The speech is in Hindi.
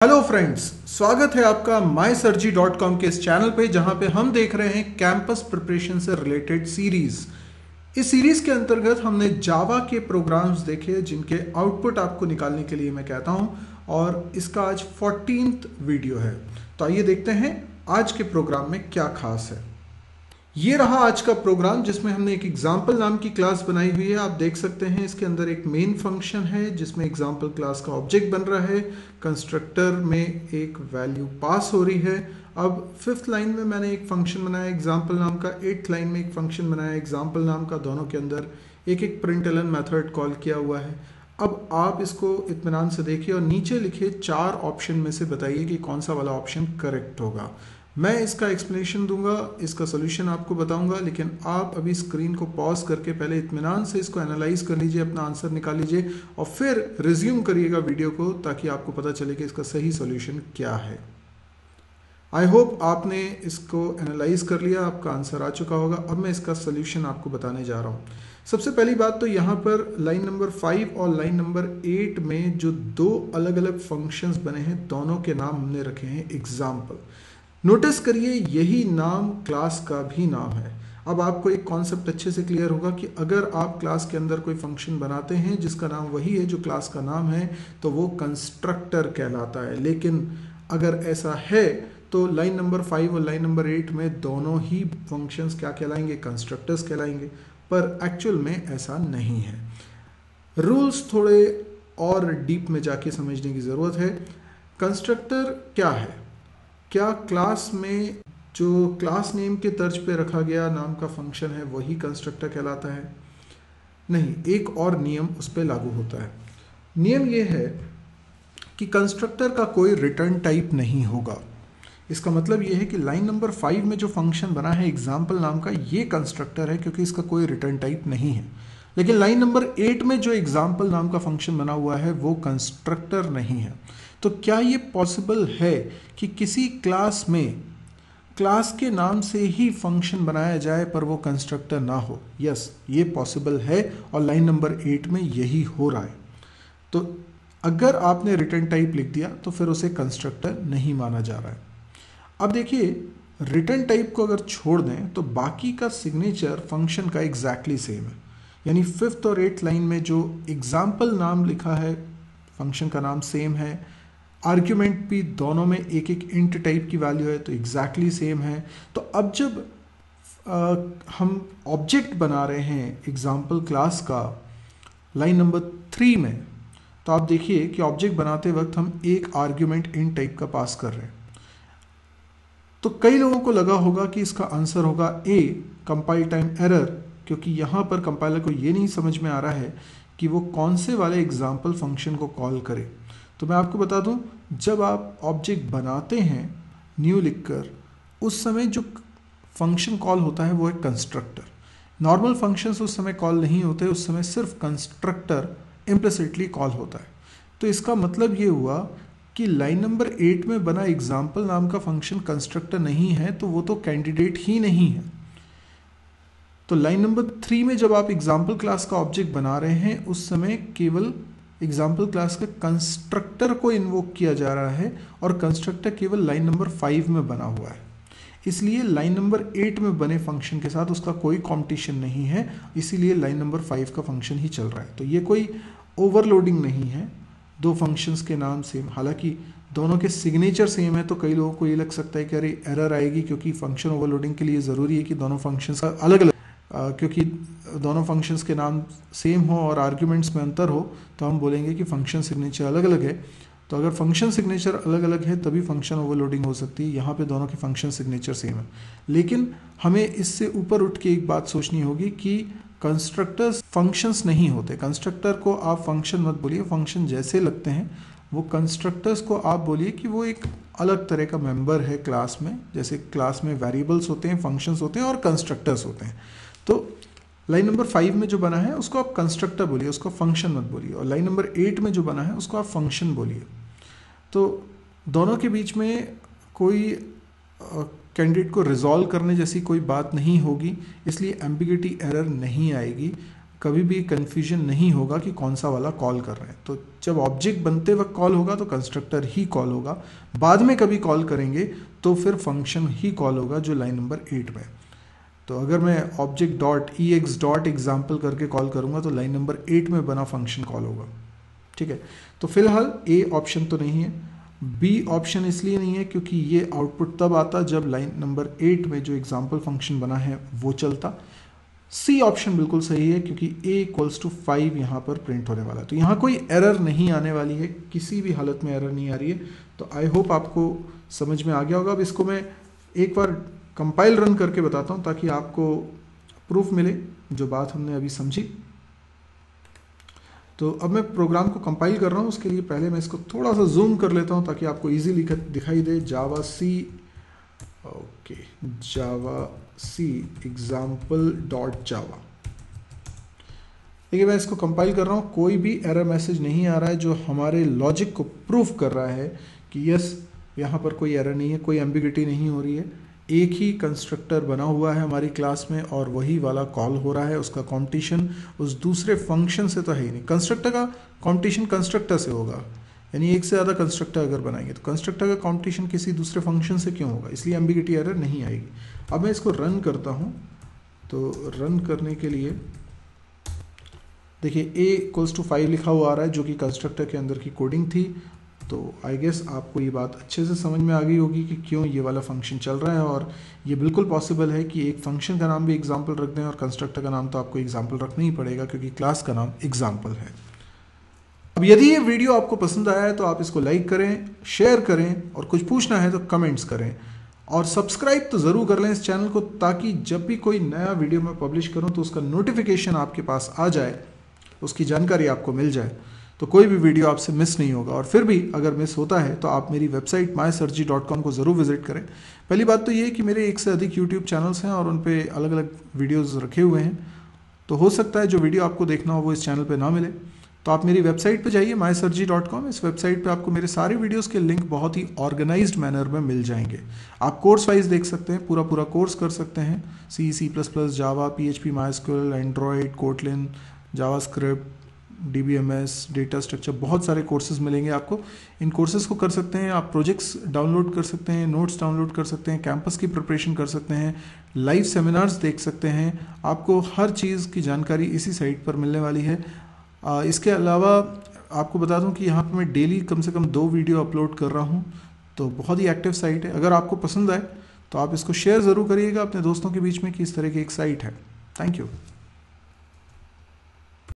हेलो फ्रेंड्स, स्वागत है आपका mysurgy.com के इस चैनल पे जहां पे हम देख रहे हैं कैंपस प्रिपरेशन से रिलेटेड सीरीज। इस सीरीज के अंतर्गत हमने जावा के प्रोग्राम्स देखे जिनके आउटपुट आपको निकालने के लिए मैं कहता हूं, और इसका आज 14th वीडियो है। तो आइए देखते हैं आज के प्रोग्राम में क्या खास है। ये रहा आज का प्रोग्राम जिसमें हमने एक एग्जाम्पल नाम की क्लास बनाई हुई है। आप देख सकते हैं इसके अंदर एक मेन फंक्शन है जिसमें एग्जाम्पल क्लास का ऑब्जेक्ट बन रहा है। कंस्ट्रक्टर में एक वैल्यू पास हो रही है। अब 5th लाइन में मैंने एक फंक्शन बनाया एग्जाम्पल नाम का, 8th लाइन में एक फंक्शन बनाया एग्जाम्पल नाम का। दोनों के अंदर एक एक प्रिंटलन मेथड कॉल किया हुआ है। अब आप इसको इत्मीनान से देखिए और नीचे लिखे 4 ऑप्शन में से बताइए कि कौन सा वाला ऑप्शन करेक्ट होगा। मैं इसका एक्सप्लेनेशन दूंगा, इसका सोल्यूशन आपको बताऊंगा, लेकिन आप अभी स्क्रीन को पॉज करके पहले इत्मीनान से इसको एनालाइज कर लीजिए, अपना आंसर निकाल लीजिए और फिर रिज्यूम करिएगा वीडियो को, ताकि आपको पता चले कि इसका सही सोल्यूशन क्या है। आई होप आपने इसको एनालाइज कर लिया, आपका आंसर आ चुका होगा। अब मैं इसका सोल्यूशन आपको बताने जा रहा हूँ। सबसे पहली बात तो यहाँ पर लाइन नंबर 5 और लाइन नंबर 8 में जो 2 अलग अलग फंक्शंस बने हैं, दोनों के नाम हमने रखे हैं एग्जाम्पल। नोटिस करिए यही नाम क्लास का भी नाम है। अब आपको एक कॉन्सेप्ट अच्छे से क्लियर होगा कि अगर आप क्लास के अंदर कोई फंक्शन बनाते हैं जिसका नाम वही है जो क्लास का नाम है, तो वो कंस्ट्रक्टर कहलाता है। लेकिन अगर ऐसा है तो लाइन नंबर 5 और लाइन नंबर 8 में दोनों ही फंक्शंस क्या कहलाएंगे? कंस्ट्रक्टर्स कहलाएंगे। पर एक्चुअल में ऐसा नहीं है। रूल्स थोड़े और डीप में जाके समझने की ज़रूरत है। कंस्ट्रक्टर क्या है? क्या क्लास में जो क्लास नेम के तर्ज पे रखा गया नाम का फंक्शन है वही कंस्ट्रक्टर कहलाता है? नहीं, एक और नियम उस पर लागू होता है। नियम ये है कि कंस्ट्रक्टर का कोई रिटर्न टाइप नहीं होगा। इसका मतलब ये है कि लाइन नंबर 5 में जो फंक्शन बना है एग्जाम्पल नाम का, ये कंस्ट्रक्टर है क्योंकि इसका कोई रिटर्न टाइप नहीं है। लेकिन लाइन नंबर 8 में जो एग्जाम्पल नाम का फंक्शन बना हुआ है वो कंस्ट्रक्टर नहीं है। तो क्या ये पॉसिबल है कि किसी क्लास में क्लास के नाम से ही फंक्शन बनाया जाए पर वो कंस्ट्रक्टर ना हो? यस, ये पॉसिबल है और लाइन नंबर 8 में यही हो रहा है। तो अगर आपने रिटर्न टाइप लिख दिया तो फिर उसे कंस्ट्रक्टर नहीं माना जा रहा है। अब देखिए, रिटर्न टाइप को अगर छोड़ दें तो बाकी का सिग्नेचर फंक्शन का एग्जैक्टली सेम है। यानी 5th और 8th लाइन में जो एग्जाम्पल नाम लिखा है फंक्शन का नाम सेम है। आर्ग्यूमेंट भी दोनों में एक एक इंट टाइप की वैल्यू है तो एग्जैक्टली सेम है। तो अब जब हम ऑब्जेक्ट बना रहे हैं एग्जाम्पल क्लास का लाइन नंबर 3 में, तो आप देखिए कि ऑब्जेक्ट बनाते वक्त हम एक आर्ग्यूमेंट इंट टाइप का पास कर रहे हैं। तो कई लोगों को लगा होगा कि इसका आंसर होगा ए, कंपाइल टाइम एरर, क्योंकि यहाँ पर कंपाइलर को ये नहीं समझ में आ रहा है कि वो कौन से वाले एग्जाम्पल फंक्शन को कॉल करे। तो मैं आपको बता दूं, जब आप ऑब्जेक्ट बनाते हैं न्यू लिखकर, उस समय जो फंक्शन कॉल होता है वो है कंस्ट्रक्टर। नॉर्मल फंक्शंस उस समय कॉल नहीं होते, उस समय सिर्फ कंस्ट्रक्टर इम्प्लिसिटली कॉल होता है। तो इसका मतलब ये हुआ कि लाइन नंबर 8 में बना एग्जाम्पल नाम का फंक्शन कंस्ट्रक्टर नहीं है, तो वो तो कैंडिडेट ही नहीं है। तो लाइन नंबर 3 में जब आप एग्जाम्पल क्लास का ऑब्जेक्ट बना रहे हैं उस समय केवल एग्जाम्पल क्लास के कंस्ट्रक्टर को इन्वोक किया जा रहा है और कंस्ट्रक्टर केवल लाइन नंबर 5 में बना हुआ है। इसलिए लाइन नंबर 8 में बने फंक्शन के साथ उसका कोई कॉम्पिटिशन नहीं है, इसीलिए लाइन नंबर 5 का फंक्शन ही चल रहा है। तो ये कोई ओवरलोडिंग नहीं है, 2 फंक्शंस के नाम सेम, हालांकि दोनों के सिग्नेचर सेम है। तो कई लोगों को ये लग सकता है कि अरे एरर आएगी, क्योंकि फंक्शन ओवरलोडिंग के लिए ज़रूरी है कि दोनों फंक्शंस अलग अलग, क्योंकि दोनों फंक्शंस के नाम सेम हो और आर्ग्यूमेंट्स में अंतर हो तो हम बोलेंगे कि फंक्शन सिग्नेचर अलग अलग है। तो अगर फंक्शन सिग्नेचर अलग अलग है तभी फंक्शन ओवरलोडिंग हो सकती है। यहाँ पे दोनों के फंक्शन सिग्नेचर सेम है। लेकिन हमें इससे ऊपर उठ के एक बात सोचनी होगी कि कंस्ट्रक्टर्स फंक्शंस नहीं होते। कंस्ट्रक्टर को आप फंक्शन मत बोलिए, फंक्शन जैसे लगते हैं वो कंस्ट्रक्टर्स को आप बोलिए कि वो एक अलग तरह का मेंबर है क्लास में। जैसे क्लास में वेरिएबल्स होते हैं, फंक्शंस होते हैं और कंस्ट्रक्टर्स होते हैं। तो लाइन नंबर 5 में जो बना है उसको आप कंस्ट्रक्टर बोलिए, उसको फंक्शन मत बोलिए। और लाइन नंबर 8 में जो बना है उसको आप फंक्शन बोलिए। तो दोनों के बीच में कोई कैंडिडेट को रिजॉल्व करने जैसी कोई बात नहीं होगी, इसलिए एम्बिग्युइटी एरर नहीं आएगी। कभी भी कन्फ्यूजन नहीं होगा कि कौन सा वाला कॉल कर रहे हैं। तो जब ऑब्जेक्ट बनते वक्त कॉल होगा तो कंस्ट्रक्टर ही कॉल होगा, बाद में कभी कॉल करेंगे तो फिर फंक्शन ही कॉल होगा जो लाइन नंबर 8 में। तो अगर मैं object dot ex dot example करके कॉल करूँगा तो लाइन नंबर 8 में बना फंक्शन कॉल होगा। ठीक है, तो फिलहाल ए ऑप्शन तो नहीं है, बी ऑप्शन इसलिए नहीं है क्योंकि ये आउटपुट तब आता जब लाइन नंबर 8 में जो एग्जाम्पल फंक्शन बना है वो चलता। सी ऑप्शन बिल्कुल सही है क्योंकि a इक्वल्स टू 5 यहाँ पर प्रिंट होने वाला है, तो यहाँ कोई एरर नहीं आने वाली है, किसी भी हालत में एरर नहीं आ रही है। तो आई होप आपको समझ में आ गया होगा। अब इसको मैं एक बार कंपाइल रन करके बताता हूँ ताकि आपको प्रूफ मिले जो बात हमने अभी समझी। तो अब मैं प्रोग्राम को कंपाइल कर रहा हूँ, उसके लिए पहले मैं इसको थोड़ा सा जूम कर लेता हूँ ताकि आपको ईजीली दिखाई दे। जावा सी, ओके, जावा सी एग्जाम्पल डॉट जावा। देखिए मैं इसको कंपाइल कर रहा हूँ, कोई भी एरर मैसेज नहीं आ रहा है जो हमारे लॉजिक को प्रूफ कर रहा है कि यस यहाँ पर कोई एरर नहीं है, कोई एम्बिग्युइटी नहीं हो रही है। एक ही कंस्ट्रक्टर बना हुआ है हमारी क्लास में और वही वाला कॉल हो रहा है, उसका कॉम्पिटिशन उस दूसरे फंक्शन से तो है ही नहीं। कंस्ट्रक्टर का कॉम्पिटिशन कंस्ट्रक्टर से होगा, यानी एक से ज़्यादा कंस्ट्रक्टर अगर बनाएंगे तो कंस्ट्रक्टर का कॉम्पिटिशन किसी दूसरे फंक्शन से क्यों होगा, इसलिए एम्बिग्युइटी एरर नहीं आएगी। अब मैं इसको रन करता हूँ, तो रन करने के लिए देखिए a इक्वल्स टू 5 लिखा हुआ आ रहा है जो कि कंस्ट्रक्टर के अंदर की कोडिंग थी। तो आई गेस आपको ये बात अच्छे से समझ में आ गई होगी कि क्यों ये वाला फंक्शन चल रहा है, और ये बिल्कुल पॉसिबल है कि एक फंक्शन का नाम भी एग्जाम्पल रख दें और कंस्ट्रक्टर का नाम तो आपको एग्जाम्पल रखना ही पड़ेगा क्योंकि क्लास का नाम एग्जाम्पल है। अब यदि ये वीडियो आपको पसंद आया है तो आप इसको लाइक करें, शेयर करें और कुछ पूछना है तो कमेंट्स करें, और सब्सक्राइब तो ज़रूर कर लें इस चैनल को ताकि जब भी कोई नया वीडियो मैं पब्लिश करूं तो उसका नोटिफिकेशन आपके पास आ जाए, उसकी जानकारी आपको मिल जाए, तो कोई भी वीडियो आपसे मिस नहीं होगा। और फिर भी अगर मिस होता है तो आप मेरी वेबसाइट mysirji.com को ज़रूर विजिट करें। पहली बात तो ये है कि मेरे एक से अधिक यूट्यूब चैनल्स हैं और उन पर अलग अलग वीडियोज़ रखे हुए हैं, तो हो सकता है जो वीडियो आपको देखना हो वो इस चैनल पर ना मिले, तो आप मेरी वेबसाइट पे जाइए mysirji.com। इस वेबसाइट पे आपको मेरे सारे वीडियोस के लिंक बहुत ही ऑर्गेनाइज्ड मैनर में मिल जाएंगे। आप कोर्स वाइज देख सकते हैं, पूरा कोर्स कर सकते हैं, सी, C++, जावा, PHP, MySQL, Android, Kotlin, JavaScript, DBMS, data structure, बहुत सारे कोर्सेज मिलेंगे आपको। इन कोर्सेज को कर सकते हैं आप, प्रोजेक्ट्स डाउनलोड कर सकते हैं, नोट्स डाउनलोड कर सकते हैं, कैंपस की प्रिपरेशन कर सकते हैं, लाइव सेमिनार्स देख सकते हैं। आपको हर चीज़ की जानकारी इसी साइट पर मिलने वाली है। इसके अलावा आपको बता दूं कि यहाँ पे मैं डेली कम से कम 2 वीडियो अपलोड कर रहा हूँ, तो बहुत ही एक्टिव साइट है। अगर आपको पसंद आए तो आप इसको शेयर ज़रूर करिएगा अपने दोस्तों के बीच में कि इस तरह की एक साइट है। Thank you.